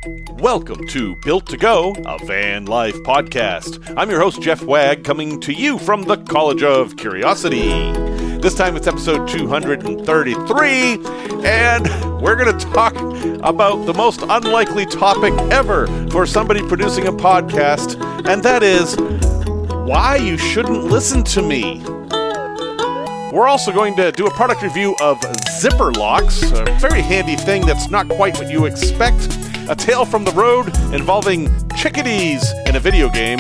Welcome to Built to Go, a VanLife podcast. I'm your host, Jeff Wagg, coming to you from the College of Curiosity. This time it's episode 233, and we're going to talk about the most unlikely topic ever for somebody producing a podcast, and that is why you shouldn't listen to me. We're also going to do a product review of zipper locks, a very handy thing that's not quite what you expect, a tale from the road involving chickadees in a video game,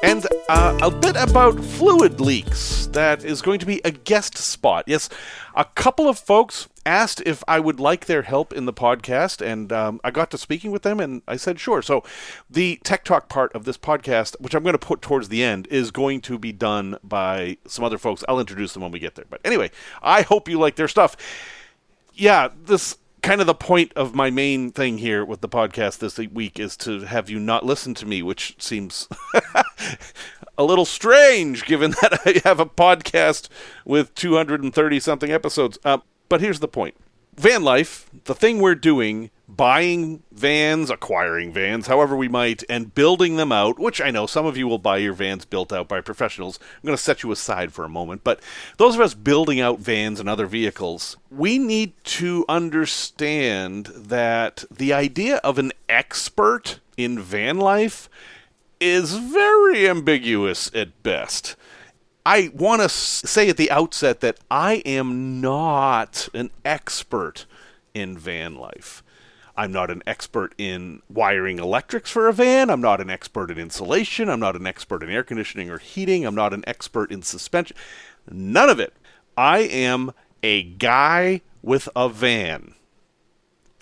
and a bit about fluid leaks. That is going to be a guest spot. Yes, a couple of folks asked if I would like their help in the podcast, and I got to speaking with them, and I said sure. So the Tech Talk part of this podcast, which I'm going to put towards the end, is going to be done by some other folks. I'll introduce them when we get there. But anyway, I hope you like their stuff. Yeah, this kind of the point of my main thing here with the podcast this week is to have you not listen to me, which seems a little strange given that I have a podcast with 230-something episodes. But here's the point. VanLife, the thing we're doing, buying vans, acquiring vans, however we might, and building them out, which I know some of you will buy your vans built out by professionals. I'm going to set you aside for a moment. But those of us building out vans and other vehicles, we need to understand that the idea of an expert in van life is very ambiguous at best. I want to say at the outset that I am not an expert in van life. I'm not an expert in wiring electrics for a van. I'm not an expert in insulation. I'm not an expert in air conditioning or heating. I'm not an expert in suspension. None of it. I am a guy with a van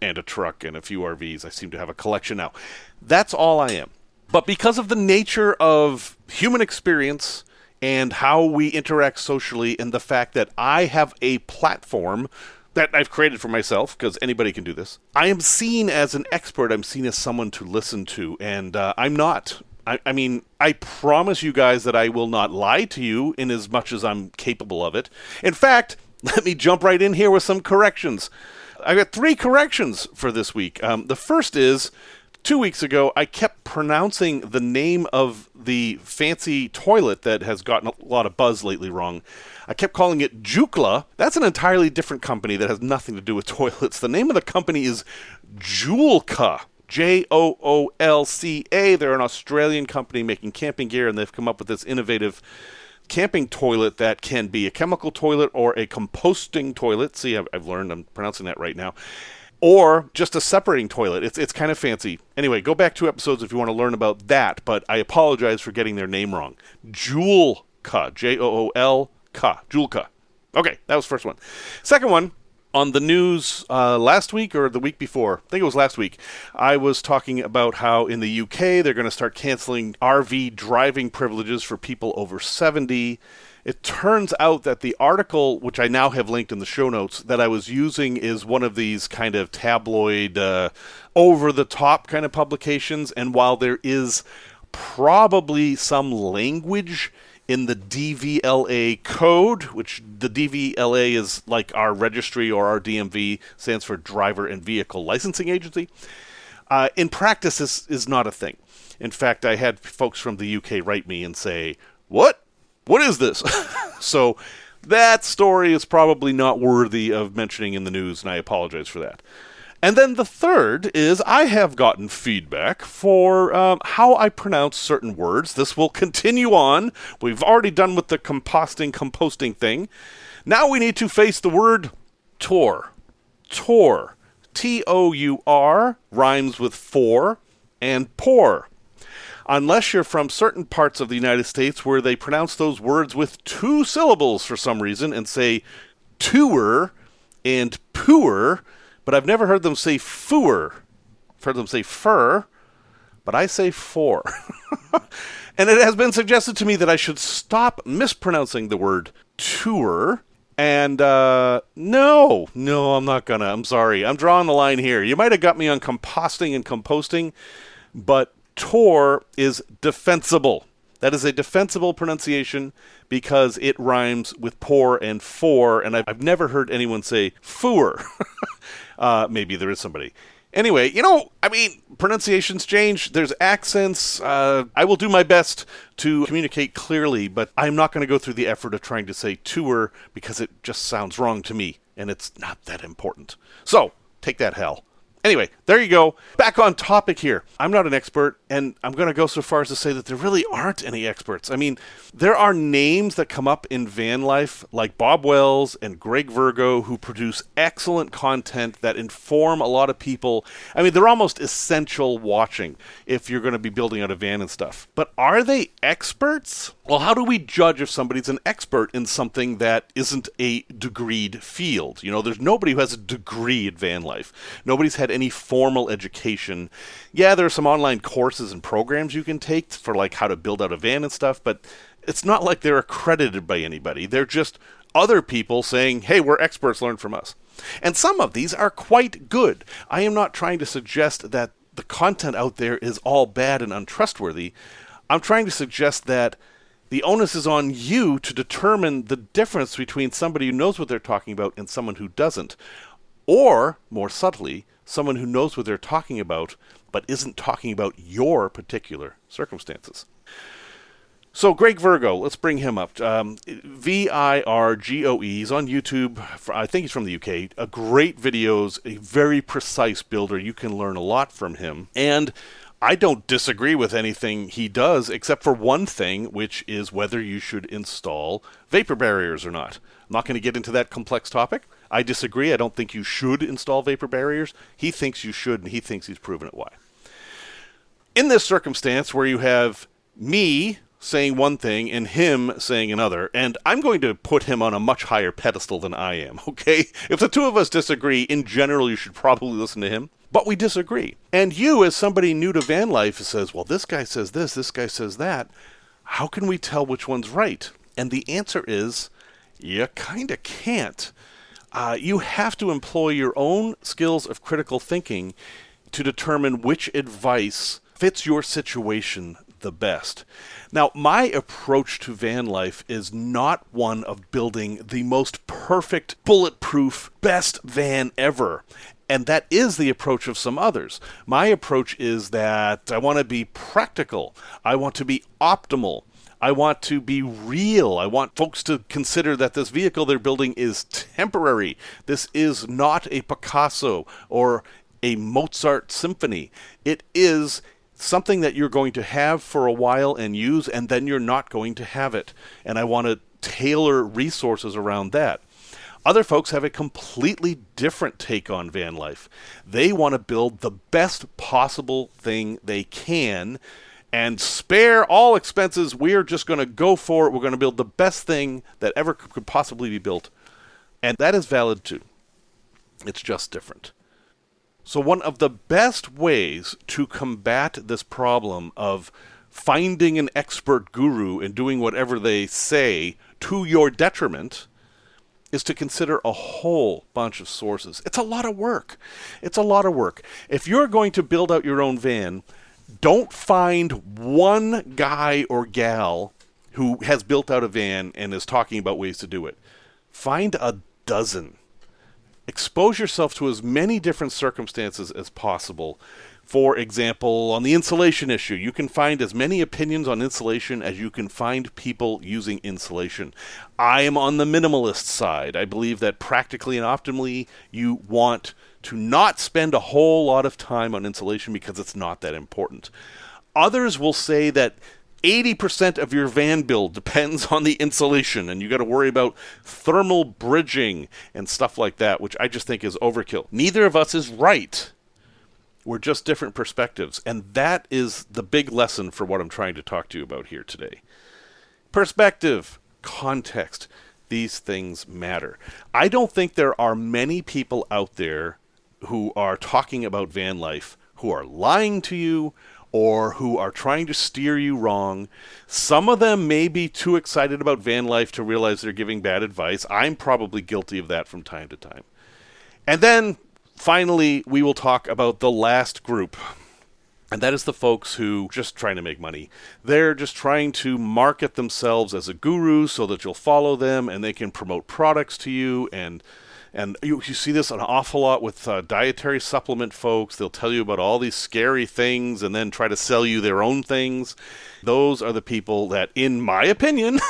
and a truck and a few RVs. I seem to have a collection now. That's all I am. But because of the nature of human experience and how we interact socially, and the fact that I have a platform that I've created for myself, because anybody can do this, I am seen as an expert. I'm seen as someone to listen to, and I'm not. I mean, I promise you guys that I will not lie to you in as much as I'm capable of it. In fact, let me jump right in here with some corrections. I got 3 corrections for this week. The first is, 2 weeks ago, I kept pronouncing the name of the fancy toilet that has gotten a lot of buzz lately wrong. I kept calling it Joolca. That's an entirely different company that has nothing to do with toilets. The name of the company is Joolca. Joolca. They're an Australian company making camping gear, and they've come up with this innovative camping toilet that can be a chemical toilet or a composting toilet. See, I've learned, I'm pronouncing that right now. Or just a separating toilet. It's kind of fancy. Anyway, go back 2 episodes if you want to learn about that, but I apologize for getting their name wrong. Joolca. Joolca. Joolca. Okay, that was the first one. Second one, on the news last week or the week before, I think it was last week, I was talking about how in the UK they're going to start canceling RV driving privileges for people over 70. It turns out that the article, which I now have linked in the show notes, that I was using is one of these kind of tabloid, over-the-top kind of publications, and while there is probably some language in the DVLA code, which the DVLA is like our registry or our DMV, stands for Driver and Vehicle Licensing Agency, in practice this is not a thing. In fact, I had folks from the UK write me and say, "What? What is this?" So that story is probably not worthy of mentioning in the news, and I apologize for that. And then the third is I have gotten feedback for how I pronounce certain words. This will continue on. We've already done with the composting thing. Now we need to face the word tour. Tour. T-O-U-R rhymes with for and pour. Unless you're from certain parts of the United States where they pronounce those words with 2 syllables for some reason and say tour and poor, but I've never heard them say fooer. I've heard them say fur, but I say for. And it has been suggested to me that I should stop mispronouncing the word tour. And no, I'm not gonna. I'm sorry. I'm drawing the line here. You might have got me on composting and composting, but tour is defensible. That is a defensible pronunciation because it rhymes with pour and for, and I've never heard anyone say fooer. Maybe there is somebody. Anyway, pronunciations change. There's accents. I will do my best to communicate clearly, but I'm not going to go through the effort of trying to say tour because it just sounds wrong to me, and it's not that important. So, take that hell. Anyway, there you go. Back on topic here. I'm not an expert, and I'm going to go so far as to say that there really aren't any experts. I mean, there are names that come up in van life, like Bob Wells and Greg Virgo, who produce excellent content that inform a lot of people. I mean, they're almost essential watching if you're going to be building out a van and stuff. But are they experts? Well, how do we judge if somebody's an expert in something that isn't a degreed field? There's nobody who has a degree in van life. Nobody's had any formal education. Yeah, there are some online courses and programs you can take for like how to build out a van and stuff, but it's not like they're accredited by anybody. They're just other people saying, hey, we're experts, learn from us. And some of these are quite good. I am not trying to suggest that the content out there is all bad and untrustworthy. I'm trying to suggest that the onus is on you to determine the difference between somebody who knows what they're talking about and someone who doesn't. Or, more subtly, someone who knows what they're talking about, but isn't talking about your particular circumstances. So Greg Virgo, let's bring him up. Virgoe, he's on YouTube. I think he's from the UK. Great videos, a very precise builder. You can learn a lot from him. And I don't disagree with anything he does, except for one thing, which is whether you should install vapor barriers or not. I'm not going to get into that complex topic. I disagree. I don't think you should install vapor barriers. He thinks you should, and he thinks he's proven it why. In this circumstance where you have me saying one thing and him saying another, and I'm going to put him on a much higher pedestal than I am, okay? If the two of us disagree, in general, you should probably listen to him. But we disagree. And you, as somebody new to van life, says, well, this guy says this guy says that. How can we tell which one's right? And the answer is, you kind of can't. You have to employ your own skills of critical thinking to determine which advice fits your situation the best. Now, my approach to van life is not one of building the most perfect, bulletproof, best van ever. And that is the approach of some others. My approach is that I want to be practical. I want to be optimal. I want to be real. I want folks to consider that this vehicle they're building is temporary. This is not a Picasso or a Mozart symphony. It is something that you're going to have for a while and use, and then you're not going to have it. And I want to tailor resources around that. Other folks have a completely different take on van life. They want to build the best possible thing they can and spare all expenses. We're just going to go for it. We're going to build the best thing that ever could possibly be built. And that is valid too. It's just different. So one of the best ways to combat this problem of finding an expert guru and doing whatever they say to your detriment is to consider a whole bunch of sources. It's a lot of work. It's a lot of work. If you're going to build out your own van, don't find one guy or gal who has built out a van and is talking about ways to do it. Find a dozen. Expose yourself to as many different circumstances as possible. For example, on the insulation issue, you can find as many opinions on insulation as you can find people using insulation. I am on the minimalist side. I believe that practically and optimally you want to not spend a whole lot of time on insulation because it's not that important. Others will say that 80% of your van build depends on the insulation, and you got to worry about thermal bridging and stuff like that, which I just think is overkill. Neither of us is right. We're just different perspectives, and that is the big lesson for what I'm trying to talk to you about here today. Perspective, context, these things matter. I don't think there are many people out there who are talking about van life who are lying to you or who are trying to steer you wrong. Some of them may be too excited about van life to realize they're giving bad advice. I'm probably guilty of that from time to time. And then, finally, we will talk about the last group. And that is the folks who are just trying to make money. They're just trying to market themselves as a guru so that you'll follow them and they can promote products to you and And you see this an awful lot with dietary supplement folks. They'll tell you about all these scary things and then try to sell you their own things. Those are the people that, in my opinion,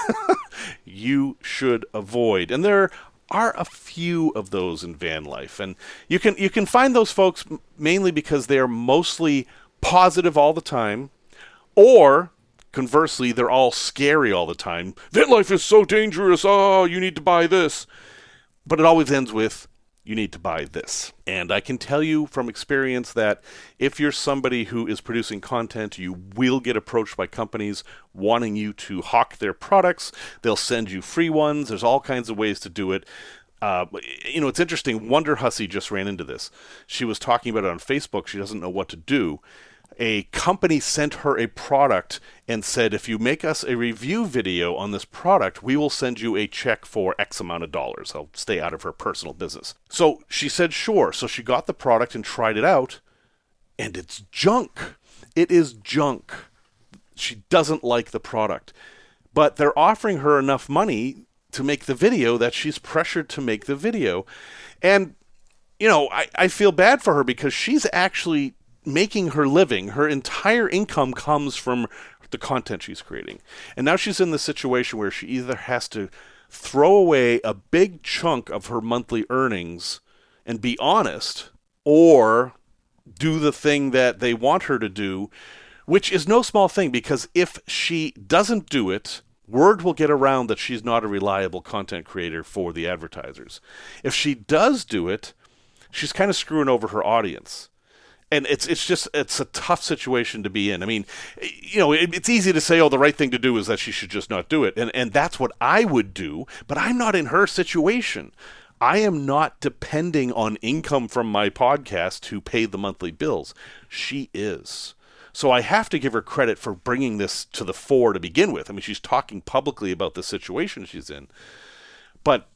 you should avoid. And there are a few of those in van life. And you can find those folks mainly because they're mostly positive all the time, or conversely, they're all scary all the time. Van life is so dangerous. Oh, you need to buy this. But it always ends with, you need to buy this. And I can tell you from experience that if you're somebody who is producing content, you will get approached by companies wanting you to hawk their products. They'll send you free ones. There's all kinds of ways to do it. It's interesting. Wonder Hussy just ran into this. She was talking about it on Facebook. She doesn't know what to do. A company sent her a product and said, if you make us a review video on this product, we will send you a check for X amount of dollars. I'll stay out of her personal business. So she said, sure. So she got the product and tried it out, and it's junk. It is junk. She doesn't like the product. But they're offering her enough money to make the video that she's pressured to make the video. And, I feel bad for her because she's actually making her living. Her entire income comes from the content she's creating. And now she's in the situation where she either has to throw away a big chunk of her monthly earnings and be honest, or do the thing that they want her to do, which is no small thing, because if she doesn't do it, word will get around that she's not a reliable content creator for the advertisers. If she does do it, she's kind of screwing over her audience. And it's a tough situation to be in. I mean, it's easy to say, the right thing to do is that she should just not do it. And that's what I would do, but I'm not in her situation. I am not depending on income from my podcast to pay the monthly bills. She is. So I have to give her credit for bringing this to the fore to begin with. I mean, she's talking publicly about the situation she's in. But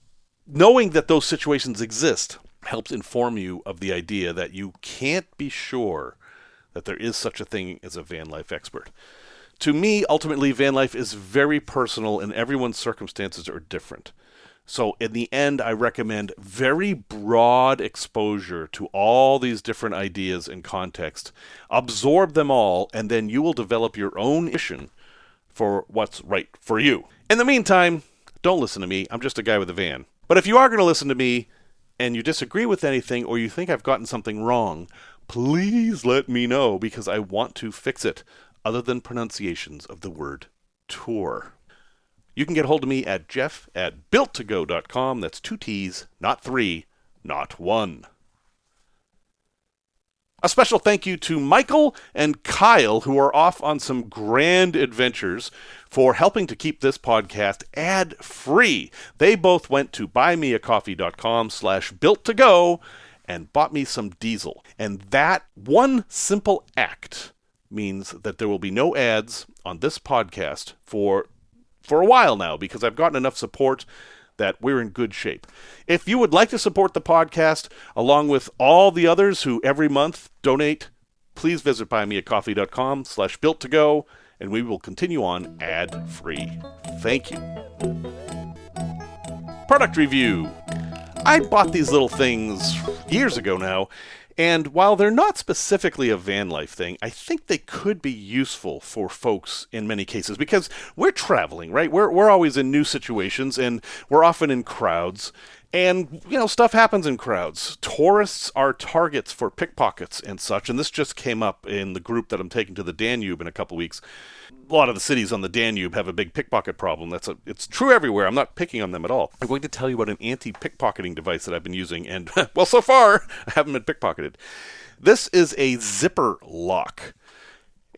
knowing that those situations exist helps inform you of the idea that you can't be sure that there is such a thing as a van life expert. To me, ultimately, van life is very personal and everyone's circumstances are different. So in the end, I recommend very broad exposure to all these different ideas and context. Absorb them all, and then you will develop your own vision for what's right for you. In the meantime, don't listen to me. I'm just a guy with a van. But if you are going to listen to me, and you disagree with anything, or you think I've gotten something wrong, please let me know, because I want to fix it, other than pronunciations of the word tour. You can get hold of me at jeff@builttogo.com. That's 2 T's, not 3, not 1. A special thank you to Michael and Kyle, who are off on some grand adventures, for helping to keep this podcast ad-free. They both went to buymeacoffee.com/builttogo and bought me some diesel. And that one simple act means that there will be no ads on this podcast for a while now, because I've gotten enough support that we're in good shape. If you would like to support the podcast, along with all the others who every month donate, please visit buymeacoffee.com/builttogo, and we will continue on ad-free. Thank you. Product review. I bought these little things years ago now, and while they're not specifically a van life thing, I think they could be useful for folks in many cases, because we're traveling, right? We're always in new situations, and we're often in crowds, and, stuff happens in crowds. Tourists are targets for pickpockets and such, and this just came up in the group that I'm taking to the Danube in a couple weeks. A lot of the cities on the Danube have a big pickpocket problem. It's true everywhere. I'm not picking on them at all. I'm going to tell you about an anti-pickpocketing device that I've been using, and, well, so far, I haven't been pickpocketed. This is a zipper lock,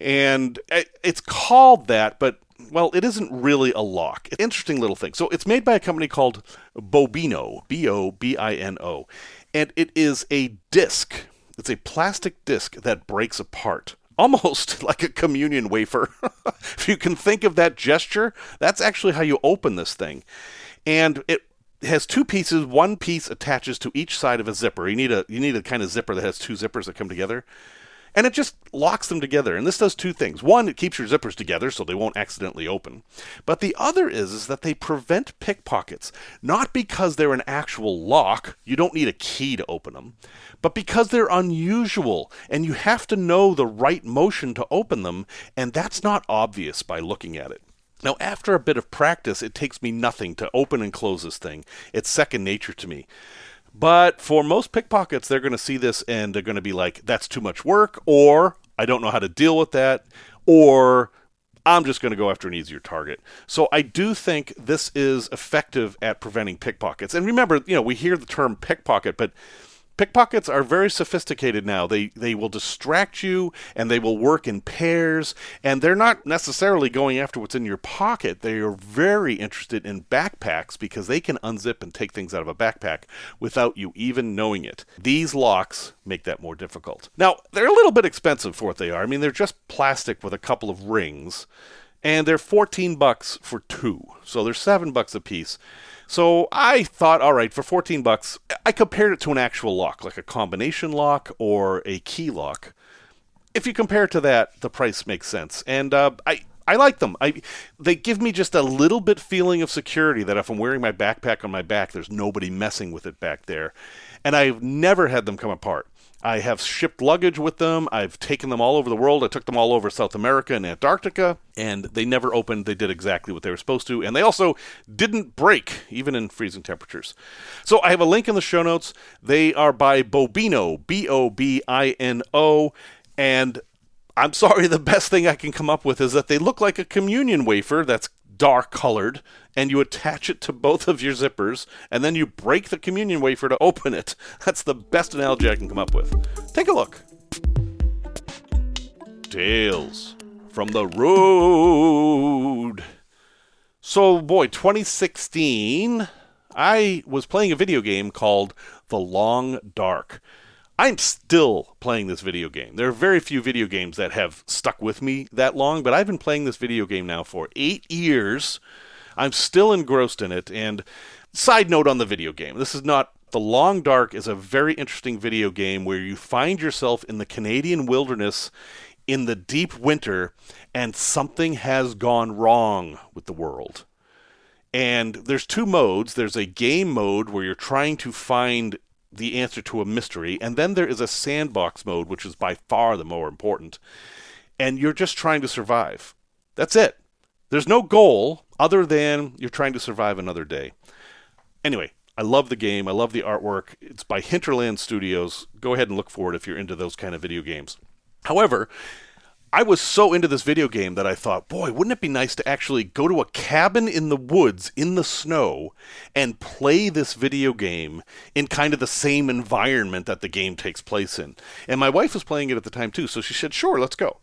and it's called that, but, well, it isn't really a lock. It's an interesting little thing. So it's made by a company called Bobino, Bobino, and it is a disc. It's a plastic disc that breaks apart, almost like a communion wafer. If you can think of that gesture, that's actually how you open this thing. And it has 2 pieces. One piece attaches to each side of a zipper. You need a kind of zipper that has 2 zippers that come together. And it just locks them together. And this does two things. One, it keeps your zippers together so they won't accidentally open. But the other is that they prevent pickpockets. Not because they're an actual lock. You don't need a key to open them. But because they're unusual. And you have to know the right motion to open them. And that's not obvious by looking at it. Now, after a bit of practice, it takes me nothing to open and close this thing. It's second nature to me. But for most pickpockets, they're going to see this and they're going to be like, that's too much work, or I don't know how to deal with that, or I'm just going to go after an easier target. So I do think this is effective at preventing pickpockets. And remember, we hear the term pickpocket, but pickpockets are very sophisticated now. They will distract you, and they will work in pairs, and they're not necessarily going after what's in your pocket. They are very interested in backpacks because they can unzip and take things out of a backpack without you even knowing it. These locks make that more difficult. Now, they're a little bit expensive for what they are. I mean, they're just plastic with a couple of rings, and they're $14 for two, so they're $7 a piece. So I thought, all right, for $14, I compared it to an actual lock, like a combination lock or a key lock. If you compare it to that, the price makes sense. And I like them. They give me just a little bit feeling of security that if I'm wearing my backpack on my back, there's nobody messing with it back there. And I've never had them come apart. I have shipped luggage with them. I've taken them all over the world. I took them all over South America and Antarctica, and they never opened. They did exactly what they were supposed to, and they also didn't break, even in freezing temperatures. So I have a link in the show notes. They are by Bobino, B-O-B-I-N-O, and I'm sorry, the best thing I can come up with is that they look like a communion wafer that's dark colored, and you attach it to both of your zippers, and then you break the communion wafer to open it. That's the best analogy I can come up with. Take a look. Tales from the road. So, boy, 2016, I was playing a video game called The Long Dark. I'm still playing this video game. There are very few video games that have stuck with me that long, but I've been playing this video game now for 8 years. I'm still engrossed in it, and side note on the video game. This is not... The Long Dark is a very interesting video game where you find yourself in the Canadian wilderness in the deep winter, and something has gone wrong with the world. And there's two modes. There's a game mode where you're trying to find the answer to a mystery, and then there is a sandbox mode, which is by far the more important, and you're just trying to survive. That's it. There's no goal other than you're trying to survive another day. Anyway, I love the game. I love the artwork. It's by Hinterland Studios. Go ahead and look for it if you're into those kind of video games. However, I was so into this video game that I thought, boy, wouldn't it be nice to actually go to a cabin in the woods in the snow and play this video game in kind of the same environment that the game takes place in. And my wife was playing it at the time too, so she said, sure, let's go.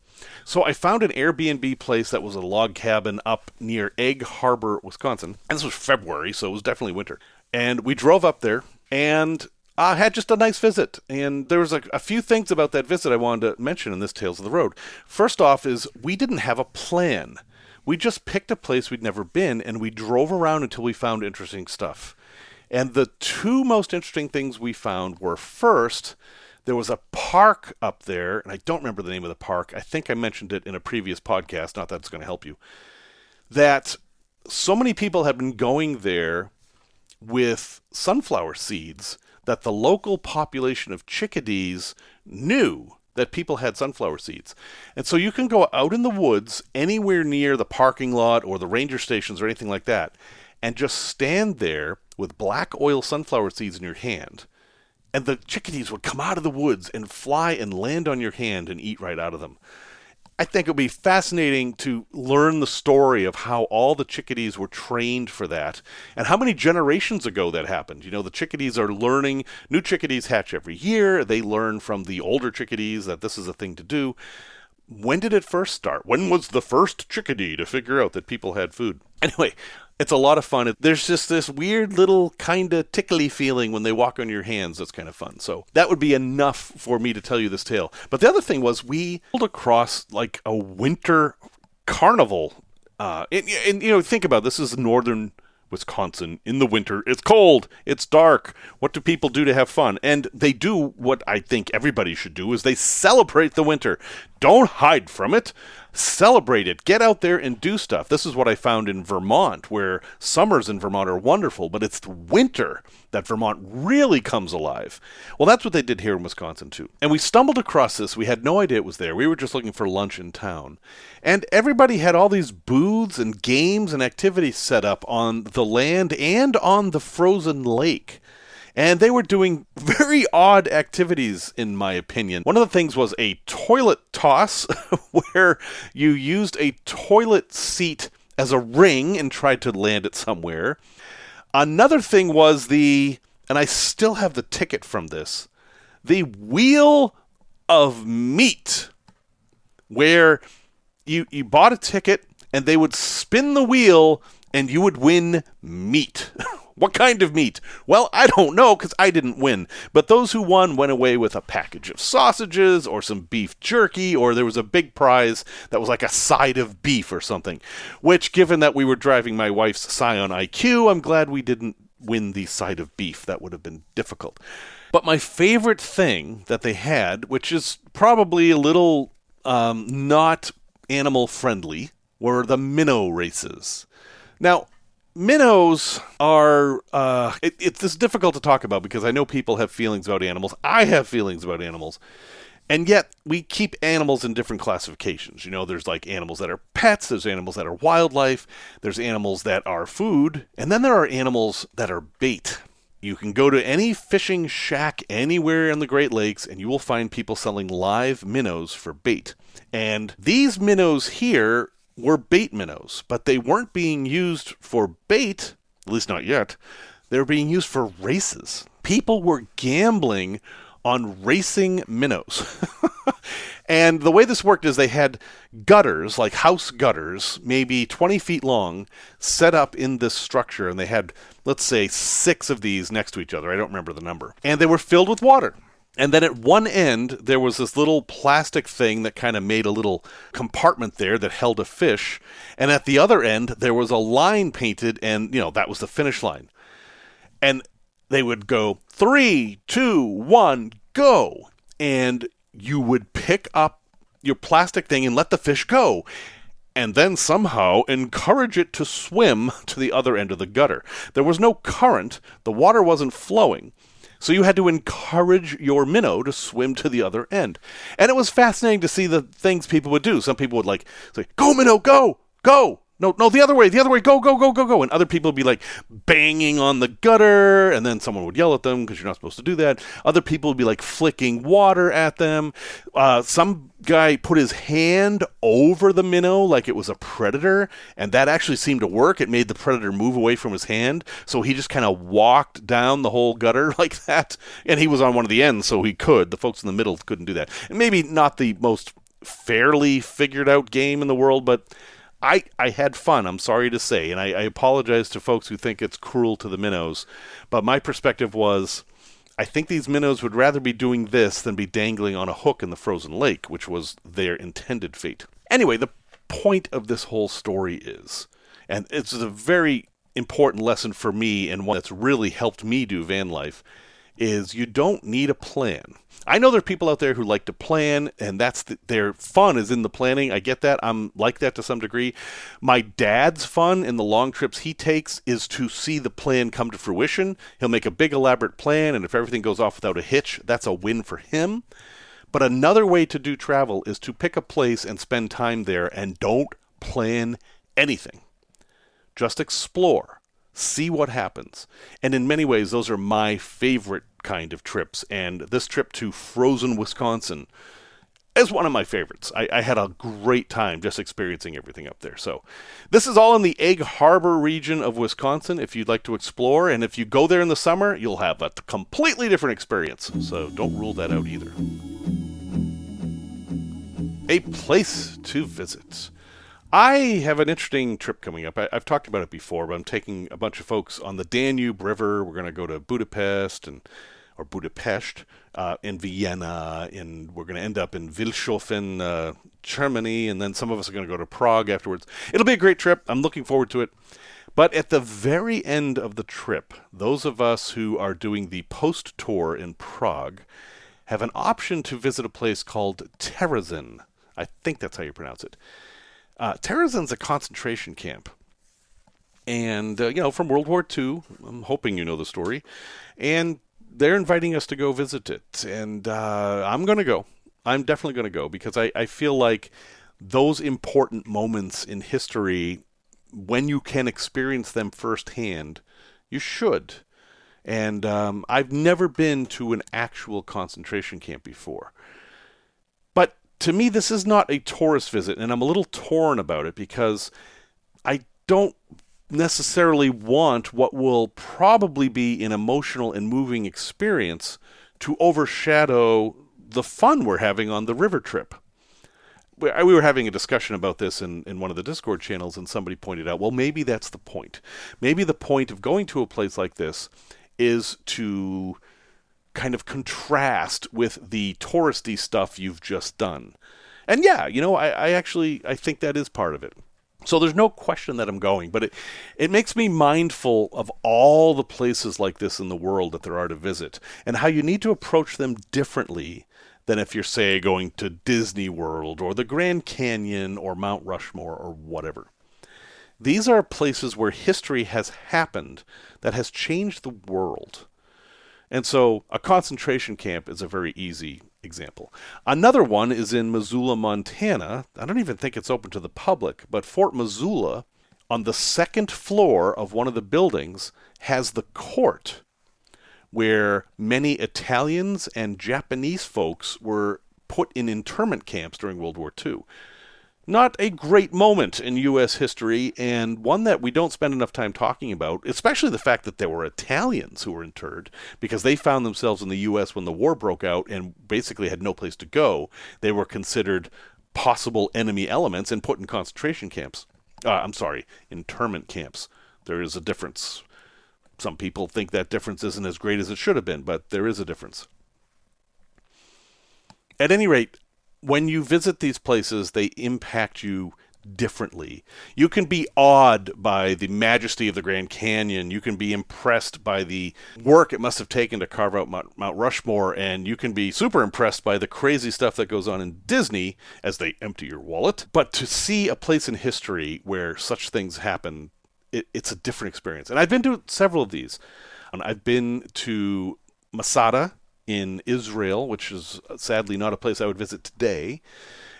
So I found an Airbnb place that was a log cabin up near Egg Harbor, Wisconsin. And this was February, so it was definitely winter. And we drove up there, and I had just a nice visit, and there was a few things about that visit I wanted to mention in this Tales of the Road. First off is we didn't have a plan. We just picked a place we'd never been, and we drove around until we found interesting stuff. And the two most interesting things we found were, first, there was a park up there, and I don't remember the name of the park. I think I mentioned it in a previous podcast, not that it's going to help you, that so many people had been going there with sunflower seeds that the local population of chickadees knew that people had sunflower seeds. And so you can go out in the woods anywhere near the parking lot or the ranger stations or anything like that and just stand there with black oil sunflower seeds in your hand. And the chickadees would come out of the woods and fly and land on your hand and eat right out of them. I think it would be fascinating to learn the story of how all the chickadees were trained for that and how many generations ago that happened. You know, the chickadees are learning. New chickadees hatch every year. They learn from the older chickadees that this is a thing to do. When did it first start? When was the first chickadee to figure out that people had food? Anyway, it's a lot of fun. There's just this weird little kind of tickly feeling when they walk on your hands that's kind of fun. So that would be enough for me to tell you this tale. But the other thing was we pulled across like a winter carnival. And you know, think about it, this is northern Wisconsin in the winter. It's cold. It's dark. What do people do to have fun? And they do what I think everybody should do, is they celebrate the winter. Don't hide from it. Celebrate it. Get out there and do stuff. This is what I found in Vermont, where summers in Vermont are wonderful, but it's the winter that Vermont really comes alive. Well, that's what they did here in Wisconsin, too. And we stumbled across this. We had no idea it was there. We were just looking for lunch in town. And everybody had all these booths and games and activities set up on the land and on the frozen lake. And they were doing very odd activities, in my opinion. One of the things was a toilet toss, where you used a toilet seat as a ring and tried to land it somewhere. Another thing was and I still have the ticket from this, the Wheel of Meat, where you bought a ticket and they would spin the wheel and you would win meat. What kind of meat? Well, I don't know, because I didn't win. But those who won went away with a package of sausages or some beef jerky, or there was a big prize that was like a side of beef or something. Which, given that we were driving my wife's Scion IQ, I'm glad we didn't win the side of beef. That would have been difficult. But my favorite thing that they had, which is probably a little not animal friendly, were the minnow races. Now, minnows are, it's difficult to talk about because I know people have feelings about animals. I have feelings about animals. And yet, we keep animals in different classifications. You know, there's like animals that are pets, there's animals that are wildlife, there's animals that are food, and then there are animals that are bait. You can go to any fishing shack anywhere in the Great Lakes, and you will find people selling live minnows for bait. And these minnows here were bait minnows, but they weren't being used for bait, at least not yet. They were being used for races. People were gambling on racing minnows. And the way this worked is they had gutters, like house gutters, maybe 20 feet long, set up in this structure, and they had, let's say, 6 of these next to each other. I don't remember the number. And they were filled with water. And then at one end, there was this little plastic thing that kind of made a little compartment there that held a fish. And at the other end, there was a line painted, and, that was the finish line. And they would go, 3, 2, 1, go. And you would pick up your plastic thing and let the fish go. And then somehow encourage it to swim to the other end of the gutter. There was no current. The water wasn't flowing. So you had to encourage your minnow to swim to the other end. And it was fascinating to see the things people would do. Some people would say, go, minnow, go, go. No, the other way, go, go, go, go, go. And other people would be banging on the gutter, and then someone would yell at them because you're not supposed to do that. Other people would be flicking water at them. Some guy put his hand over the minnow like it was a predator, and that actually seemed to work. It made the predator move away from his hand, so he just kind of walked down the whole gutter like that. And he was on one of the ends, so he could. The folks in the middle couldn't do that. And maybe not the most fairly figured out game in the world, but I had fun, I'm sorry to say, and I apologize to folks who think it's cruel to the minnows, but my perspective was, I think these minnows would rather be doing this than be dangling on a hook in the frozen lake, which was their intended fate. Anyway, the point of this whole story is, and it's a very important lesson for me and one that's really helped me do van life, is you don't need a plan. I know there are people out there who like to plan, and that's their fun is in the planning. I get that. I'm like that to some degree. My dad's fun in the long trips he takes is to see the plan come to fruition. He'll make a big elaborate plan, and if everything goes off without a hitch, that's a win for him. But another way to do travel is to pick a place and spend time there and don't plan anything. Just explore. See what happens. And in many ways, those are my favorite kind of trips. And this trip to frozen Wisconsin is one of my favorites. I had a great time just experiencing everything up there. So this is all in the Egg Harbor region of Wisconsin if you'd like to explore. And if you go there in the summer, you'll have a completely different experience. So don't rule that out either. A place to visit. I have an interesting trip coming up. I've talked about it before, but I'm taking a bunch of folks on the Danube River. We're going to go to Budapest in Vienna, and we're going to end up in Vilshofen, Germany, and then some of us are going to go to Prague afterwards. It'll be a great trip. I'm looking forward to it. But at the very end of the trip, those of us who are doing the post tour in Prague have an option to visit a place called Terezin. I think that's how you pronounce it. Terezin's a concentration camp. And, from World War II, I'm hoping you know the story. And they're inviting us to go visit it. And I'm going to go. I'm definitely going to go because I feel like those important moments in history, when you can experience them firsthand, you should. And I've never been to an actual concentration camp before. But to me, this is not a tourist visit, and I'm a little torn about it because I don't necessarily want what will probably be an emotional and moving experience to overshadow the fun we're having on the river trip. We were having a discussion about this in one of the Discord channels, and somebody pointed out, well, maybe that's the point. Maybe the point of going to a place like this is to kind of contrast with the touristy stuff you've just done. And yeah, I think that is part of it. So there's no question that I'm going, but it makes me mindful of all the places like this in the world that there are to visit, and how you need to approach them differently than if you're, say, going to Disney World or the Grand Canyon or Mount Rushmore or whatever. These are places where history has happened that has changed the world. And so a concentration camp is a very easy example. Another one is in Missoula, Montana. I don't even think it's open to the public, but Fort Missoula, on the second floor of one of the buildings, has the court where many Italians and Japanese folks were put in internment camps during World War II. Not a great moment in U.S. history, and one that we don't spend enough time talking about, especially the fact that there were Italians who were interred, because they found themselves in the U.S. when the war broke out and basically had no place to go. They were considered possible enemy elements and put in concentration camps. Internment camps. There is a difference. Some people think that difference isn't as great as it should have been, but there is a difference. At any rate, when you visit these places, they impact you differently. You can be awed by the majesty of the Grand Canyon. You can be impressed by the work it must have taken to carve out Mount Rushmore, and you can be super impressed by the crazy stuff that goes on in Disney as they empty your wallet. But to see a place in history where such things happen, it's a different experience. And I've been to several of these. I've been to Masada in Israel, which is sadly not a place I would visit today.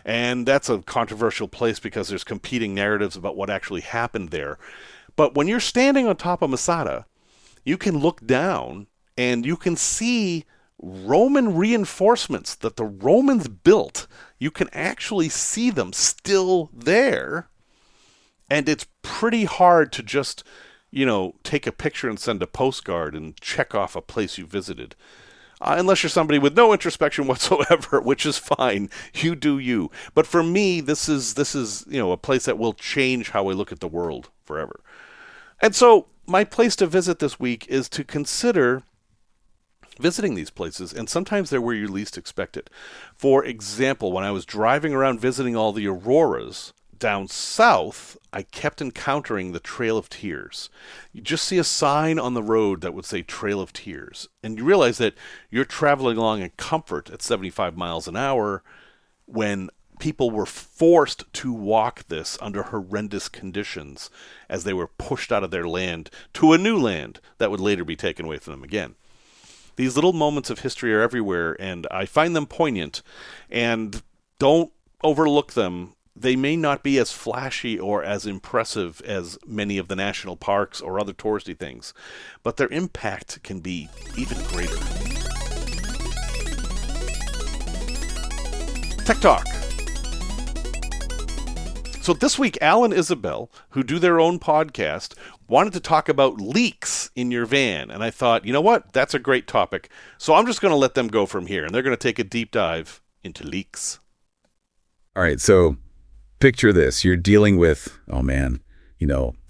And that's a controversial place because there's competing narratives about what actually happened there. But when you're standing on top of Masada, you can look down and you can see Roman reinforcements that the Romans built. You can actually see them still there. And it's pretty hard to just, take a picture and send a postcard and check off a place you visited. Unless you're somebody with no introspection whatsoever, which is fine. You do you. But for me, this is a place that will change how I look at the world forever. And so my place to visit this week is to consider visiting these places, and sometimes they're where you least expect it. For example, when I was driving around visiting all the auroras down south, I kept encountering the Trail of Tears. You just see a sign on the road that would say Trail of Tears, and you realize that you're traveling along in comfort at 75 miles an hour when people were forced to walk this under horrendous conditions as they were pushed out of their land to a new land that would later be taken away from them again. These little moments of history are everywhere, and I find them poignant, and don't overlook them. They may not be as flashy or as impressive as many of the national parks or other touristy things, but their impact can be even greater. Tech Talk. So this week, Al and Isabel, who do their own podcast, wanted to talk about leaks in your van. And I thought, you know what? That's a great topic. So I'm just going to let them go from here, and they're going to take a deep dive into leaks. All right, so picture this. You're dealing with, the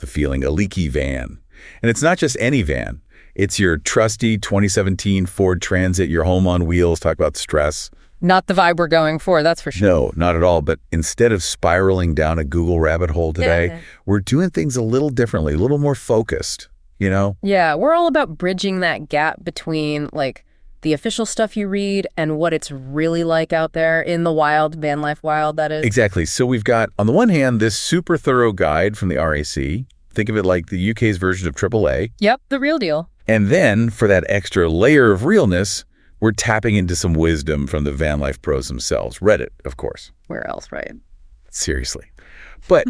feeling, a leaky van. And it's not just any van. It's your trusty 2017 Ford Transit, your home on wheels. Talk about stress. Not the vibe we're going for, that's for sure. No, not at all. But instead of spiraling down a Google rabbit hole today, we're doing things a little differently, a little more focused, you know? Yeah, we're all about bridging that gap between, like, the official stuff you read and what it's really like out there in the wild, VanLife wild, that is. Exactly. So we've got, on the one hand, this super thorough guide from the RAC. Think of it like the UK's version of AAA. Yep, the real deal. And then, for that extra layer of realness, we're tapping into some wisdom from the VanLife pros themselves. Reddit, of course. Where else, right? Seriously. But,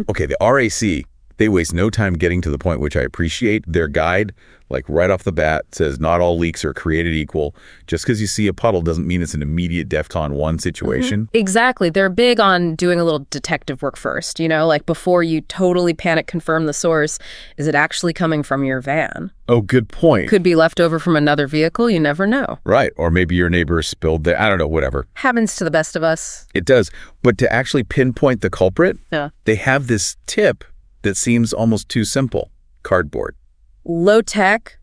okay, the RAC, they waste no time getting to the point, which I appreciate. Their guide, like right off the bat, says not all leaks are created equal. Just because you see a puddle doesn't mean it's an immediate DEFCON 1 situation. Exactly. They're big on doing a little detective work first, you know, like before you totally panic confirm the source. Is it actually coming from your van? Oh, good point. Could be left over from another vehicle. You never know. Right. Or maybe your neighbor spilled the, I don't know, whatever. Happens to the best of us. It does. But to actually pinpoint the culprit, Yeah. they have this tip that seems almost too simple. Cardboard. Low tech,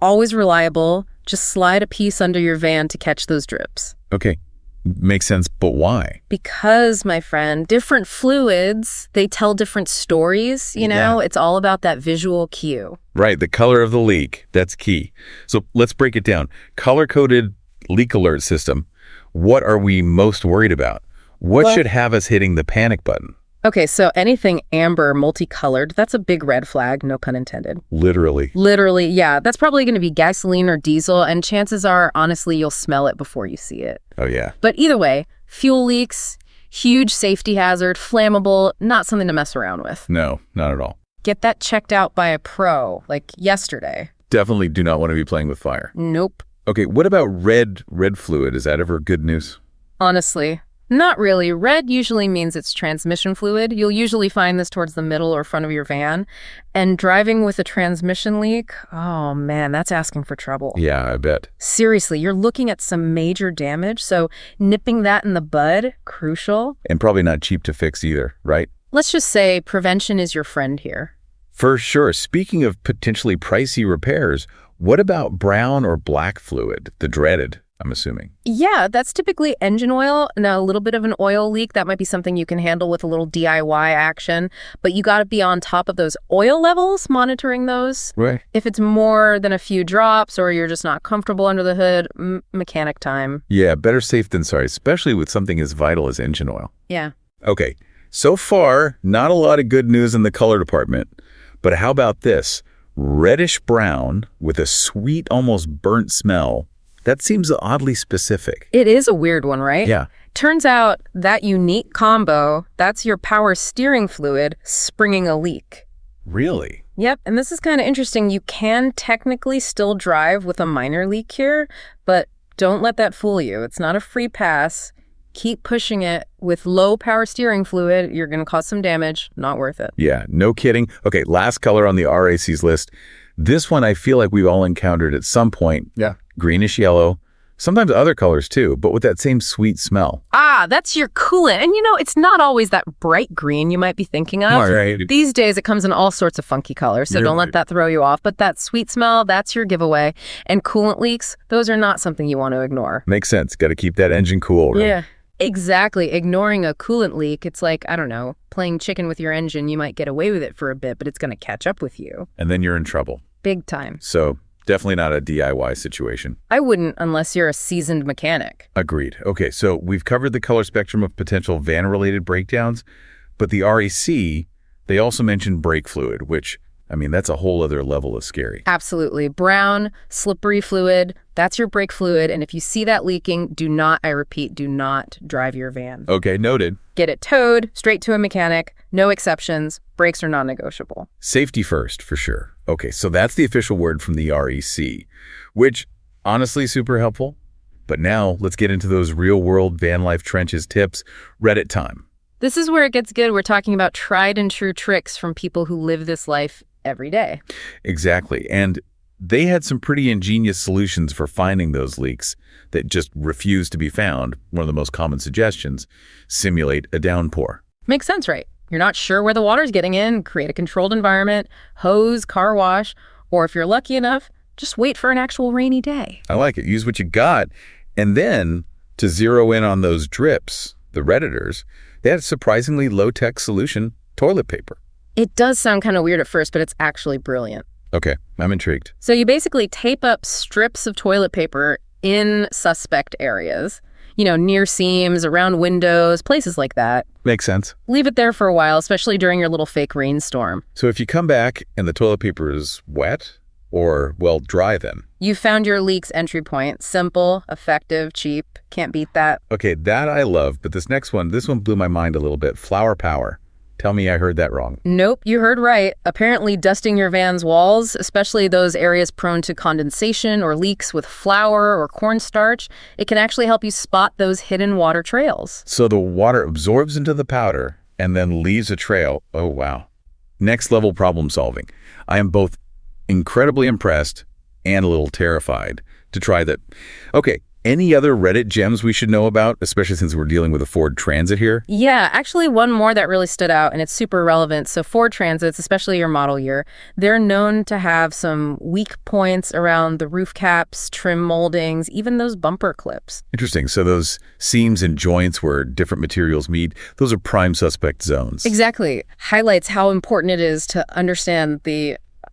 always reliable. Just slide a piece under your van to catch those drips. Okay. Makes sense, but why? Because, my friend, different fluids, they tell different stories, you know? Yeah. It's all about that visual cue. Right, the color of the leak. That's key. So let's break it down. Color-coded leak alert system. What are we most worried about? What should have us hitting the panic button? Okay, so anything amber, multicolored, that's a big red flag, no pun intended. Literally. Literally, yeah. That's probably going to be gasoline or diesel, and chances are, honestly, you'll smell it before you see it. Oh, yeah. But either way, fuel leaks, huge safety hazard, flammable, not something to mess around with. No, not at all. Get that checked out by a pro, like yesterday. Definitely do not want to be playing with fire. Nope. Okay, what about red fluid? Is that ever good news? Honestly, not really. Red usually means it's transmission fluid. You'll usually find this towards the middle or front of your van. And driving with a transmission leak, oh man, that's asking for trouble. Yeah, I bet. Seriously, you're looking at some major damage, so nipping that in the bud, crucial. And probably not cheap to fix either, right? Let's just say prevention is your friend here. For sure. Speaking of potentially pricey repairs, what about brown or black fluid? The dreaded, I'm assuming. Yeah, that's typically engine oil. Now, a little bit of an oil leak, that might be something you can handle with a little DIY action, but you got to be on top of those oil levels, monitoring those. Right. If it's more than a few drops or you're just not comfortable under the hood, mechanic time. Yeah, better safe than sorry, especially with something as vital as engine oil. Yeah. Okay, so far, not a lot of good news in the color department, but how about this? Reddish brown with a sweet, almost burnt smell. That seems oddly specific. It is a weird one, right? Yeah. Turns out that unique combo, that's your power steering fluid springing a leak. Really? Yep, and this is kind of interesting. You can technically still drive with a minor leak here, but don't let that fool you. It's not a free pass. Keep pushing it. With low power steering fluid, you're going to cause some damage. Not worth it. Yeah, no kidding. Okay, last color on the RAC's list. This one I feel like we've all encountered at some point. Yeah. Greenish yellow. Sometimes other colors too, but with that same sweet smell. Ah, that's your coolant. And you know, it's not always that bright green you might be thinking of. All right. These days, it comes in all sorts of funky colors, so don't let that throw you off. But that sweet smell, that's your giveaway. And coolant leaks, those are not something you want to ignore. Makes sense. Got to keep that engine cool, right? Yeah. Exactly. Ignoring a coolant leak, it's like, I don't know, playing chicken with your engine. You might get away with it for a bit, but it's going to catch up with you. And then you're in trouble. Big time. So definitely not a DIY situation. I wouldn't unless you're a seasoned mechanic. Agreed. Okay, so we've covered the color spectrum of potential van-related breakdowns, but the RAC, they also mentioned brake fluid, which, I mean, that's a whole other level of scary. Absolutely. Brown, slippery fluid, that's your brake fluid. And if you see that leaking, do not, I repeat, do not drive your van. Okay, noted. Get it towed, straight to a mechanic, no exceptions. Brakes are non-negotiable. Safety first, for sure. Okay, so that's the official word from the RAC, which, honestly, super helpful. But now, let's get into those real-world van life trenches tips. Reddit time. This is where it gets good. We're talking about tried and true tricks from people who live this life every day. Exactly. And they had some pretty ingenious solutions for finding those leaks that just refuse to be found. One of the most common suggestions, simulate a downpour. Makes sense, right? You're not sure where the water's getting in, create a controlled environment, hose, car wash, or if you're lucky enough, just wait for an actual rainy day. I like it. Use what you got. And then To zero in on those drips, the Redditors, they had a surprisingly low-tech solution, toilet paper. It does sound kind of weird at first, but it's actually brilliant. Okay, I'm intrigued. So you basically tape up strips of toilet paper in suspect areas, near seams, around windows, places like that. Makes sense. Leave it there for a while, especially during your little fake rainstorm. So if you come back and the toilet paper is wet or, well, dry then? You found your leak's entry point. Simple, effective, cheap. Can't beat that. Okay, that I love, but this one blew my mind a little bit. Flower power. Tell me I heard that wrong. Nope, you heard right. Apparently dusting your van's walls, especially those areas prone to condensation or leaks with flour or cornstarch, it can actually help you spot those hidden water trails. So the water absorbs into the powder and then leaves a trail. Oh, wow. Next level problem solving. I am both incredibly impressed and a little terrified to try that. Okay. Any other Reddit gems we should know about, especially since we're dealing with a Ford Transit here? Yeah, actually one more that really stood out, and it's super relevant. So Ford Transits, especially your model year, they're known to have some weak points around the roof caps, trim moldings, even those bumper clips. Interesting. So those seams and joints where different materials meet, those are prime suspect zones. Exactly. Highlights how important it is to understand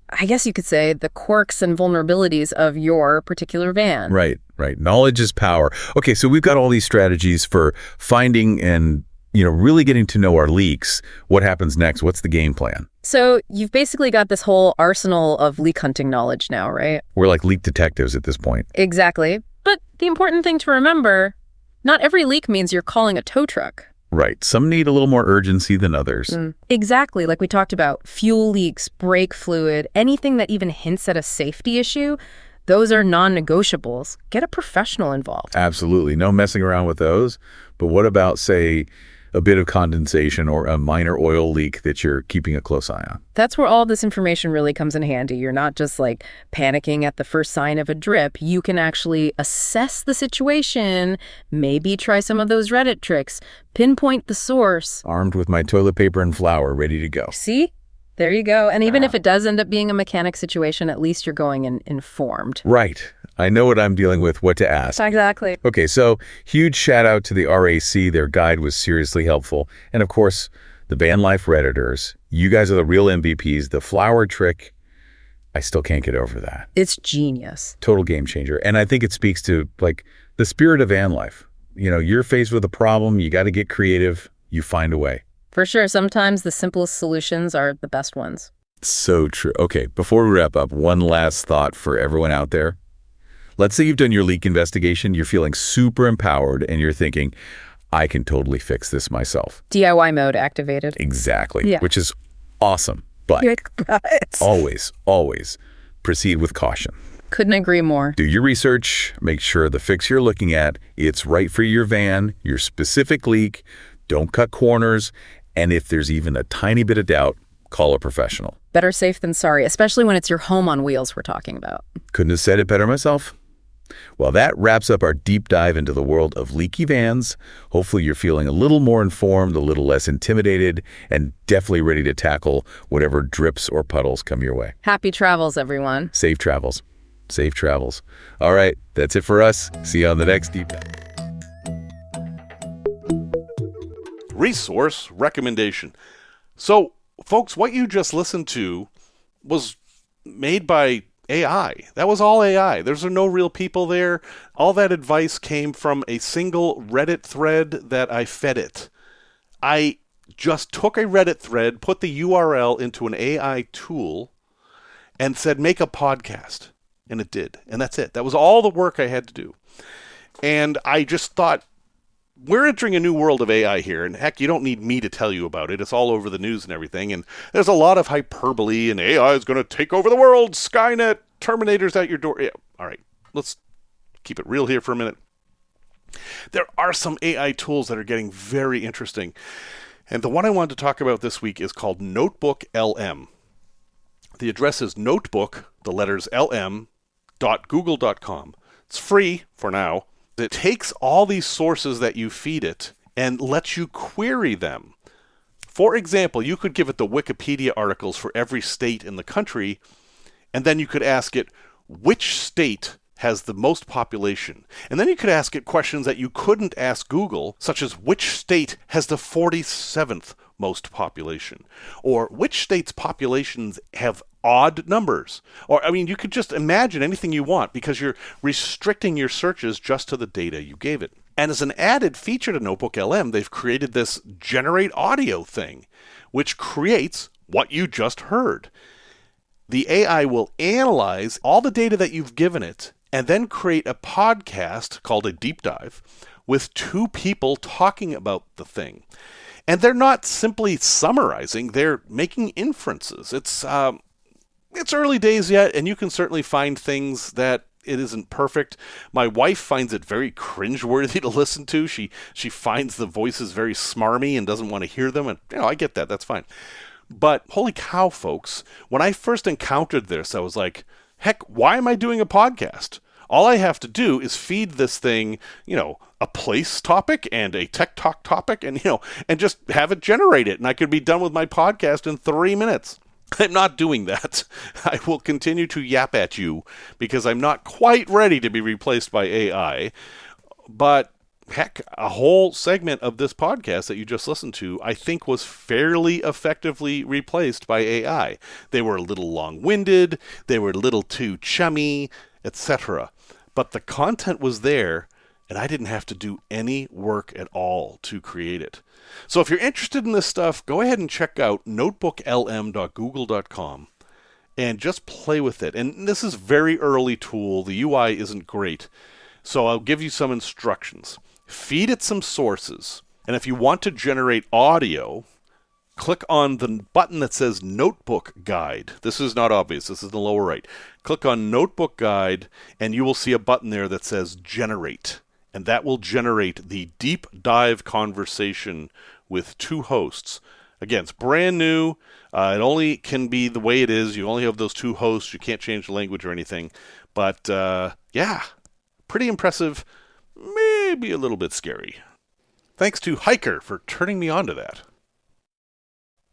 I guess you could say, the quirks and vulnerabilities of your particular van. Right. Knowledge is power. Okay, so we've got all these strategies for finding and, really getting to know our leaks. What happens next? What's the game plan? So you've basically got this whole arsenal of leak hunting knowledge now, right? We're like leak detectives at this point. Exactly. But the important thing to remember, not every leak means you're calling a tow truck. Right. Some need a little more urgency than others. Exactly. Like we talked about, fuel leaks, brake fluid, anything that even hints at a safety issue, those are non-negotiables. Get a professional involved. Absolutely. No messing around with those. But what about, say, a bit of condensation or a minor oil leak that you're keeping a close eye on? That's where all this information really comes in handy. You're not just like panicking at the first sign of a drip. You can actually assess the situation, maybe try some of those Reddit tricks, pinpoint the source. Armed with my toilet paper and flour, ready to go. See? There you go. And even if it does end up being a mechanic situation, at least you're going in informed. Right. I know what I'm dealing with, what to ask. Exactly. Okay, so huge shout out to the RAC. Their guide was seriously helpful. And of course, the VanLife Redditors. You guys are the real MVPs. The flower trick, I still can't get over that. It's genius. Total game changer. And I think it speaks to the spirit of VanLife. You're faced with a problem. You got to get creative. You find a way. For sure. Sometimes the simplest solutions are the best ones. So true. Okay, before we wrap up, one last thought for everyone out there. Let's say you've done your leak investigation, you're feeling super empowered, and you're thinking, I can totally fix this myself. DIY mode activated. Exactly, Yeah. Which is awesome. But always proceed with caution. Couldn't agree more. Do your research, make sure the fix you're looking at, it's right for your van, your specific leak, don't cut corners, and if there's even a tiny bit of doubt, call a professional. Better safe than sorry, especially when it's your home on wheels we're talking about. Couldn't have said it better myself. Well, that wraps up our deep dive into the world of leaky vans. Hopefully you're feeling a little more informed, a little less intimidated, and definitely ready to tackle whatever drips or puddles come your way. Happy travels, everyone. Safe travels. Safe travels. All right, that's it for us. See you on the next deep dive. Resource recommendation. So, folks, what you just listened to was made by AI. That was all AI. There's no real people there. All that advice came from a single Reddit thread that I fed it. I just took a Reddit thread, put the URL into an AI tool, and said, make a podcast. And it did. And that's it. That was all the work I had to do. And I just thought, we're entering a new world of AI here, and heck, you don't need me to tell you about it. It's all over the news and everything, and there's a lot of hyperbole, and AI is going to take over the world, Skynet, Terminator's at your door. Yeah, all right, let's keep it real here for a minute. There are some AI tools that are getting very interesting, and the one I wanted to talk about this week is called NotebookLM. The address is notebook, the letters lm.google.com. It's free for now. It takes all these sources that you feed it and lets you query them. For example, you could give it the Wikipedia articles for every state in the country, and then you could ask it, which state has the most population. And then you could ask it questions that you couldn't ask Google, such as which state has the 47th most population? Or which state's populations have odd numbers? Or, I mean, you could just imagine anything you want because you're restricting your searches just to the data you gave it. And as an added feature to NotebookLM, they've created this generate audio thing, which creates what you just heard. The AI will analyze all the data that you've given it and then create a podcast called a deep dive with two people talking about the thing. And they're not simply summarizing, they're making inferences. It's early days yet, and you can certainly find things that it isn't perfect. My wife finds it very cringeworthy to listen to. She finds the voices very smarmy and doesn't want to hear them, and I get that, that's fine. But holy cow, folks, when I first encountered this, I was like, heck, why am I doing a podcast? All I have to do is feed this thing, a place topic and a tech talk topic and just have it generate it. And I could be done with my podcast in 3 minutes. I'm not doing that. I will continue to yap at you because I'm not quite ready to be replaced by AI. But heck, a whole segment of this podcast that you just listened to, I think was fairly effectively replaced by AI. They were a little long-winded, they were a little too chummy, etc. But the content was there, and I didn't have to do any work at all to create it. So if you're interested in this stuff, go ahead and check out notebooklm.google.com and just play with it. And this is a very early tool. The UI isn't great. So I'll give you some instructions. Feed it some sources. And if you want to generate audio, click on the button that says Notebook Guide. This is not obvious. This is in the lower right. Click on Notebook Guide, and you will see a button there that says Generate. And that will generate the deep dive conversation with two hosts. Again, it's brand new. It only can be the way it is. You only have those two hosts. You can't change the language or anything. But, yeah, pretty impressive. Maybe a little bit scary. Thanks to Hiker for turning me on to that.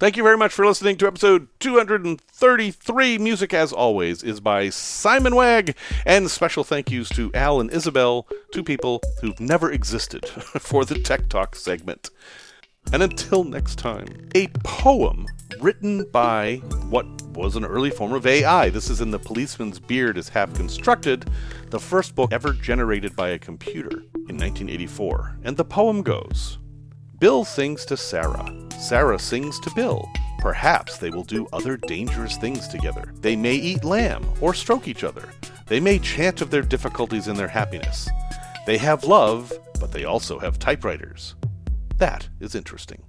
Thank you very much for listening to episode 233. Music, as always, is by Simon Wagg. And special thank yous to Al and Isabel, two people who've never existed, for the Tech Talk segment. And until next time, a poem written by what was an early form of AI. This is in The Policeman's Beard is Half Constructed, the first book ever generated by a computer in 1984. And the poem goes, Bill sings to Sarah. Sarah sings to Bill. Perhaps they will do other dangerous things together. They may eat lamb or stroke each other. They may chant of their difficulties and their happiness. They have love, but they also have typewriters. That is interesting.